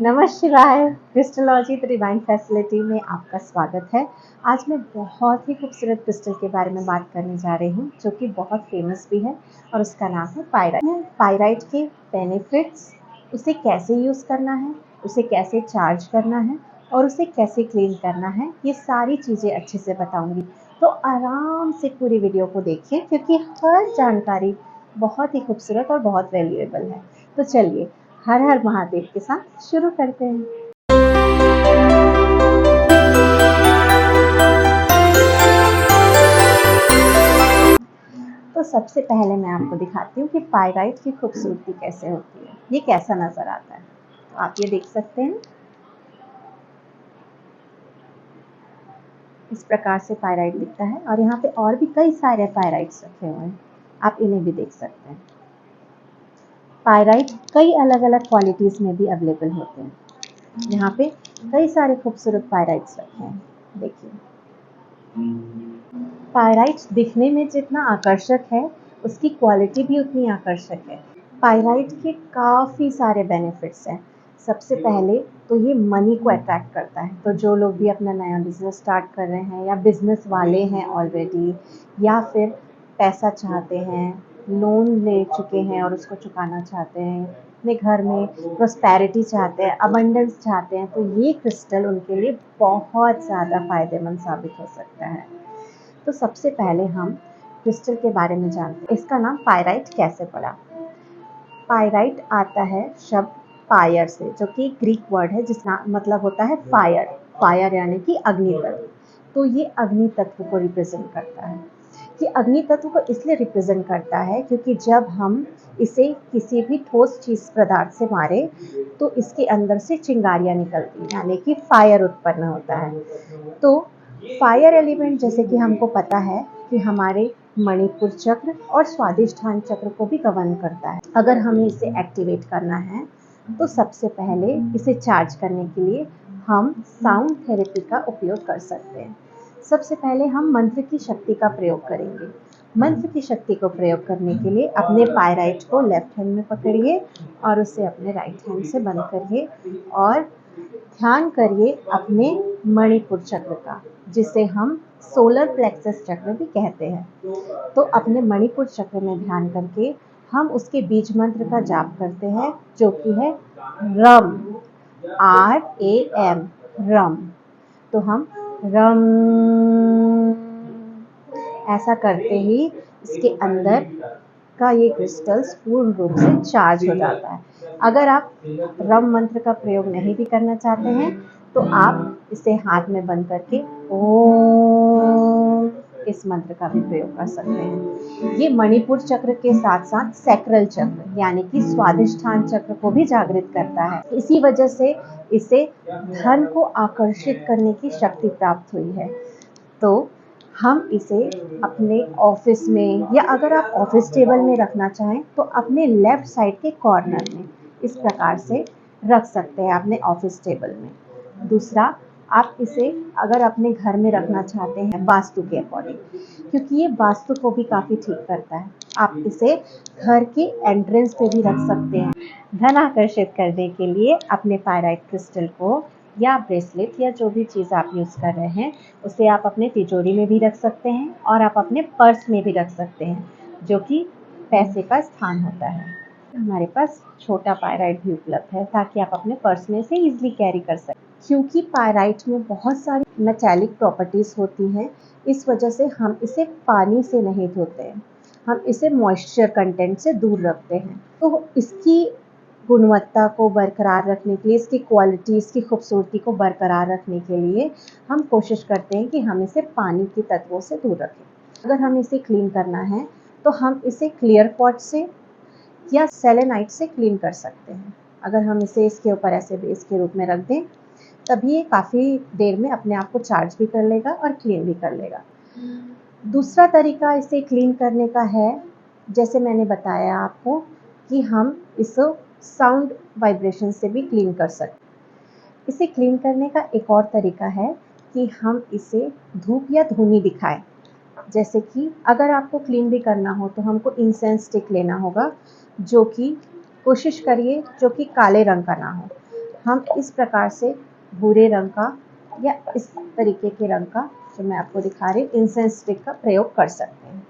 नमः शिवाय। Christology the divine facility में आपका स्वागत है। आज मैं बहुत ही खूबसूरत क्रिस्टल के बारे में बात करने जा रही हूँ, जो कि बहुत फेमस भी है और उसका नाम है पायराइट। पायराइट के बेनिफिट्स, उसे कैसे यूज़ करना है, उसे कैसे चार्ज करना है और उसे कैसे क्लीन करना है, ये सारी चीज़ें अच्छे से बताऊँगी। तो आराम से पूरी वीडियो को देखिए, क्योंकि हर जानकारी बहुत ही खूबसूरत और बहुत वैल्यूएबल है। तो चलिए हर हर महादेव के साथ शुरू करते हैं। तो सबसे पहले मैं आपको दिखाती हूँ कि पायराइट की खूबसूरती कैसे होती है, ये कैसा नजर आता है। तो आप ये देख सकते हैं, इस प्रकार से पायराइट दिखता है और यहाँ पे और भी कई सारे पायराइट्स रखे हुए हैं, आप इन्हें भी देख सकते हैं। पायराइट कई अलग अलग क्वालिटीज में भी अवेलेबल होते हैं। यहाँ पे कई सारे खूबसूरत पायराइट्स रखे हैं, देखिए। पायराइट दिखने में जितना आकर्षक है, उसकी क्वालिटी भी उतनी आकर्षक है। पायराइट के काफ़ी सारे बेनिफिट्स हैं। सबसे पहले तो ये मनी को अट्रैक्ट करता है। तो जो लोग भी अपना नया बिजनेस स्टार्ट कर रहे हैं या बिजनेस वाले हैं ऑलरेडी, या फिर पैसा चाहते हैं, लोन ले चुके हैं और उसको चुकाना चाहते हैं, अपने घर में प्रॉस्पेरिटी चाहते हैं, अबंडेंस चाहते हैं, तो ये क्रिस्टल उनके लिए बहुत ज़्यादा फायदेमंद साबित हो सकता है। तो सबसे पहले हम क्रिस्टल के बारे में जानते हैं। इसका नाम पायराइट कैसे पड़ा? पायराइट आता है शब्द फायर से, जो कि ग्रीक वर्ड है जिसका मतलब होता है फायर। फायर यानी कि अग्नि तत्व। तो ये अग्नि तत्व को रिप्रेजेंट करता है। ये अग्नि तत्व को इसलिए रिप्रेजेंट करता है क्योंकि जब हम इसे किसी भी ठोस चीज पदार्थ से मारे तो इसके अंदर से चिंगारियां निकलती हैं, यानी कि फायर उत्पन्न होता है। तो फायर एलिमेंट, जैसे कि हमको पता है कि हमारे मणिपुर चक्र और स्वादिष्ठान चक्र को भी गवर्न करता है। अगर हमें इसे एक्टिवेट करना है तो सबसे पहले इसे चार्ज करने के लिए हम साउंड थेरेपी का उपयोग कर सकते हैं। सबसे पहले हम मंत्र की शक्ति का प्रयोग करेंगे। मंत्र की शक्ति को प्रयोग करने के लिए अपने पायराइट को लेफ्ट हैंड में पकड़िए और उसे अपने राइट हैंड से बंद करिए और ध्यान करिए अपने मणिपुर चक्र का, जिसे हम सोलर प्लेक्सस चक्र भी कहते हैं। तो अपने मणिपुर चक्र में ध्यान करके हम उसके बीज मंत्र का जाप करते हैं, जो कि है रम, RAM, रम। तो हम रम ऐसा करते ही इसके अंदर का ये क्रिस्टल्स पूर्ण रूप से चार्ज हो जाता है। अगर आप रम मंत्र का प्रयोग नहीं भी करना चाहते हैं तो आप इसे हाथ में बंद करके ओम इस मंत्र का भी प्रयोग कर सकते हैं। ये मणिपुर चक्र के साथ साथ सैक्रल चक्र यानी कि स्वादिष्ठान चक्र को भी जागृत करता है। इसी वजह से इसे धन को आकर्षित करने की शक्ति प्राप्त हुई है। तो हम इसे अपने ऑफिस में, या अगर आप ऑफिस टेबल में रखना चाहें तो अपने लेफ्ट साइड के कॉर्नर में इस प्रकार से रख सकते हैं, अपने ऑफिस टेबल में। दूसरा, आप इसे अगर अपने घर में रखना चाहते हैं वास्तु के अकॉर्डिंग, क्योंकि ये वास्तु को भी काफ़ी ठीक करता है, आप इसे घर के एंट्रेंस पे भी रख सकते हैं। धन आकर्षित करने के लिए अपने पायराइट क्रिस्टल को या ब्रेसलेट या जो भी चीज़ आप यूज़ कर रहे हैं उसे आप अपने तिजोरी में भी रख सकते हैं और आप अपने पर्स में भी रख सकते हैं, जो कि पैसे का स्थान होता है। हमारे पास छोटा पायराइट भी उपलब्ध है ताकि आप अपने पर्स में से इजीली कैरी कर सकें। क्योंकि पायराइट में बहुत सारी मेटालिक प्रॉपर्टीज़ होती हैं, इस वजह से हम इसे पानी से नहीं धोते हैं, हम इसे मॉइस्चर कंटेंट से दूर रखते हैं। तो इसकी गुणवत्ता को बरकरार रखने के लिए, इसकी क्वालिटी, इसकी खूबसूरती को बरकरार रखने के लिए हम कोशिश करते हैं कि हम इसे पानी के तत्वों से दूर रखें। अगर हम इसे क्लीन करना है तो हम इसे क्लियर पॉट से या सेलेनाइट से क्लीन कर सकते हैं। अगर हम इसे इसके ऊपर ऐसे बेस के रूप में रख दें तभी ये काफ़ी देर में अपने आप को चार्ज भी कर लेगा और क्लीन भी कर लेगा। दूसरा तरीका इसे क्लीन करने का है, जैसे मैंने बताया आपको, कि हम इसे साउंड वाइब्रेशन से भी क्लीन कर सकते। इसे क्लीन करने का एक और तरीका है कि हम इसे धूप या धूनी दिखाएं। जैसे कि अगर आपको क्लीन भी करना हो तो हमको इंसेंस स्टिक लेना होगा, जो कि कोशिश करिए जो कि काले रंग का ना हो। हम इस प्रकार से भूरे रंग का या इस तरीके के रंग का जो मैं आपको दिखा रही हूँ इंसेंस स्टिक का प्रयोग कर सकते हैं।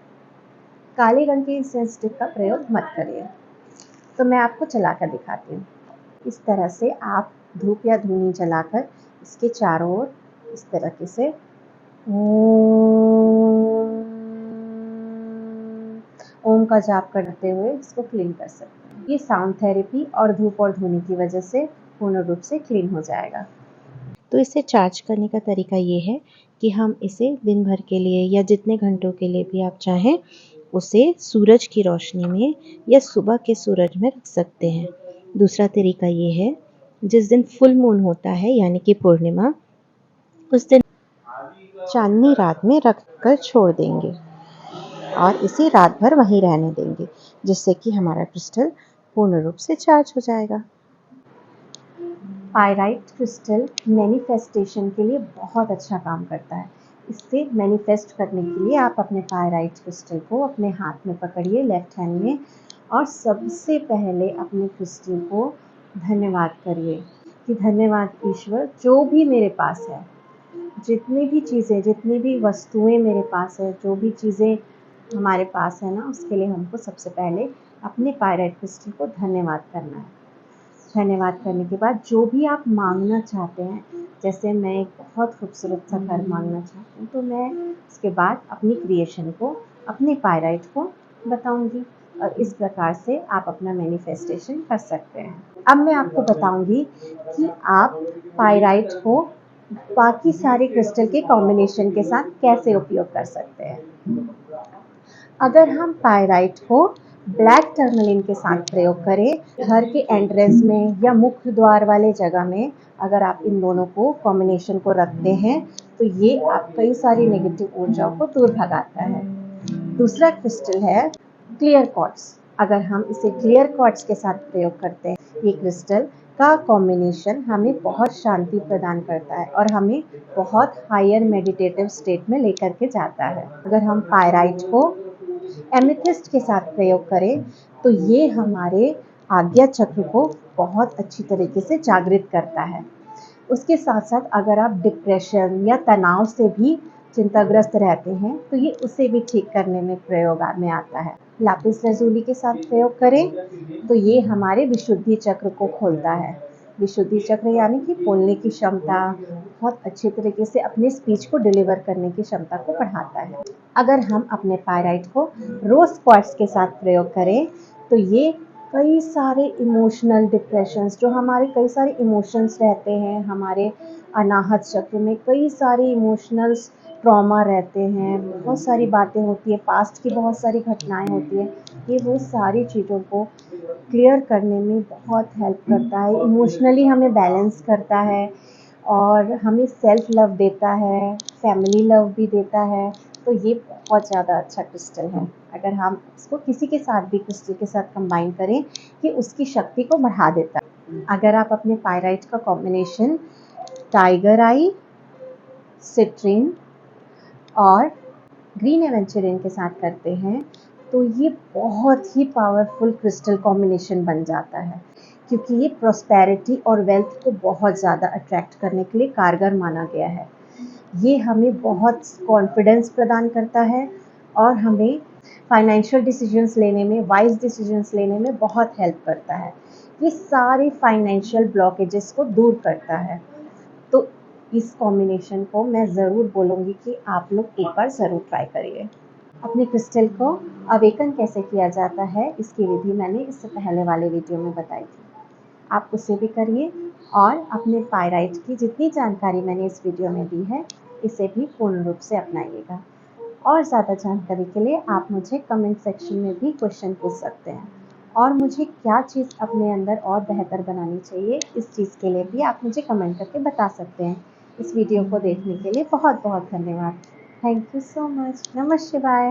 काले रंग के इंसेंस स्टिक का प्रयोग मत करिए। तो मैं आपको जलाकर दिखाती हूँ। इस तरह से आप धूप या धूनी जलाकर इसके चारों ओर इस तरीके से ओम का जाप करते हुए इसको क्लीन कर सकते हैं। ये साउंड थेरेपी और धूप और धुनी की वजह से पूर्ण रूप से क्लीन हो जाएगा। तो इसे चार्ज करने का तरीका ये है कि हम इसे दिन भर के लिए या जितने घंटों के लिए भी आप चाहें उसे सूरज की रोशनी में या सुबह के सूरज में रख सकते हैं। दूसरा तरीका ये है, जिस दिन फुल मून होता है यानी कि पूर्णिमा, उस दिन चांदनी रात में रख कर छोड़ देंगे और इसे रात भर वहीं रहने देंगे, जिससे कि हमारा क्रिस्टल पूर्ण रूप से चार्ज हो जाएगा। पायराइट क्रिस्टल मैनिफेस्टेशन के लिए बहुत अच्छा काम करता है। इससे मैनिफेस्ट करने के लिए आप अपने पायराइट क्रिस्टल को अपने हाथ में पकड़िए, लेफ्ट हैंड में, और सबसे पहले अपने क्रिस्टल को धन्यवाद करिए कि धन्यवाद ईश्वर, जो भी मेरे पास है, जितनी भी चीज़ें, जितनी भी वस्तुएं मेरे पास है, जो भी चीज़ें हमारे पास है ना, उसके लिए हमको सबसे पहले अपने पायराइट क्रिस्टल को धन्यवाद करना है। धन्यवाद करने के बाद जो भी आप मांगना चाहते हैं, जैसे मैं एक बहुत खूबसूरत सा घर मांगना चाहती हूँ, तो मैं इसके बाद अपनी क्रिएशन को, अपने पायराइट को बताऊंगी और इस प्रकार से आप अपना मैनिफेस्टेशन कर सकते हैं। अब मैं आपको बताऊंगी कि आप पायराइट को बाकी सारे क्रिस्टल के कॉम्बिनेशन के साथ कैसे उपयोग कर सकते हैं। अगर हम पायराइट को ब्लैक टर्मलिन के साथ प्रयोग करें, घर के एंट्रेंस में या मुख्य द्वार वाले जगह में अगर आप इन दोनों को कॉम्बिनेशन को रखते हैं तो ये आप कई सारी नेगेटिव ऊर्जाओं को दूर भगाता है। दूसरा क्रिस्टल है क्लियर क्वार्ट्ज। अगर हम इसे क्लियर क्वार्ट्ज के साथ प्रयोग करते हैं, ये क्रिस्टल का कॉम्बिनेशन हमें बहुत शांति प्रदान करता है और हमें बहुत हायर मेडिटेटिव स्टेट में लेकर के जाता है। अगर हम पायराइट को एमेथिस्ट के साथ प्रयोग करें तो ये हमारे आज्ञा चक्र को बहुत अच्छी तरीके से जागृत करता है। उसके साथ साथ अगर आप डिप्रेशन या तनाव से भी चिंताग्रस्त रहते हैं तो ये उसे भी ठीक करने में प्रयोग में आता है। लापिस लैजुली के साथ प्रयोग करें तो ये हमारे विशुद्धि चक्र को खोलता है। विशुद्धि चक्र यानी कि बोलने की क्षमता, बहुत अच्छे तरीके से अपने स्पीच को डिलीवर करने की क्षमता को बढ़ाता है। अगर हम अपने पायराइट को रोज क्वार्ट्ज के साथ प्रयोग करें तो ये कई सारे इमोशनल डिप्रेशंस, जो हमारे कई सारे इमोशंस रहते हैं, हमारे अनाहत चक्र में कई सारे इमोशनल ट्रॉमा रहते हैं, बहुत सारी बातें होती है, पास्ट की बहुत सारी घटनाएं होती है, ये वो सारी चीज़ों को क्लियर करने में बहुत हेल्प करता है। इमोशनली हमें बैलेंस करता है और हमें सेल्फ लव देता है, फैमिली लव भी देता है। तो ये बहुत ज़्यादा अच्छा क्रिस्टल है। अगर हम इसको किसी के साथ भी क्रिस्टल के साथ कंबाइन करें कि उसकी शक्ति को बढ़ा देता है। अगर आप अपने पायराइट का कॉम्बिनेशन टाइगर आई, सिट्रीन और ग्रीन एवेंचुरिन के साथ करते हैं तो ये बहुत ही पावरफुल क्रिस्टल कॉम्बिनेशन बन जाता है, क्योंकि ये प्रॉस्पेरिटी और वेल्थ को बहुत ज़्यादा अट्रैक्ट करने के लिए कारगर माना गया है। ये हमें बहुत कॉन्फिडेंस प्रदान करता है और हमें फाइनेंशियल डिसीजंस लेने में, वाइज डिसीजंस लेने में बहुत हेल्प करता है। ये सारे फाइनेंशियल ब्लॉकेजेस को दूर करता है। तो इस कॉम्बिनेशन को मैं ज़रूर बोलूँगी कि आप लोग एक बार ज़रूर ट्राई करिए। अपने क्रिस्टल को अवेकन कैसे किया जाता है इसकी विधि मैंने इससे पहले वाले वीडियो में बताई थी, आप उसे भी करिए और अपने पायराइट की जितनी जानकारी मैंने इस वीडियो में दी है इसे भी पूर्ण रूप से अपनाइएगा। और ज़्यादा जानकारी के लिए आप मुझे कमेंट सेक्शन में भी क्वेश्चन पूछ सकते हैं और मुझे क्या चीज़ अपने अंदर और बेहतर बनानी चाहिए, इस चीज़ के लिए भी आप मुझे कमेंट करके बता सकते हैं। इस वीडियो को देखने के लिए बहुत बहुत धन्यवाद। Thank you so much. नमः शिवाय।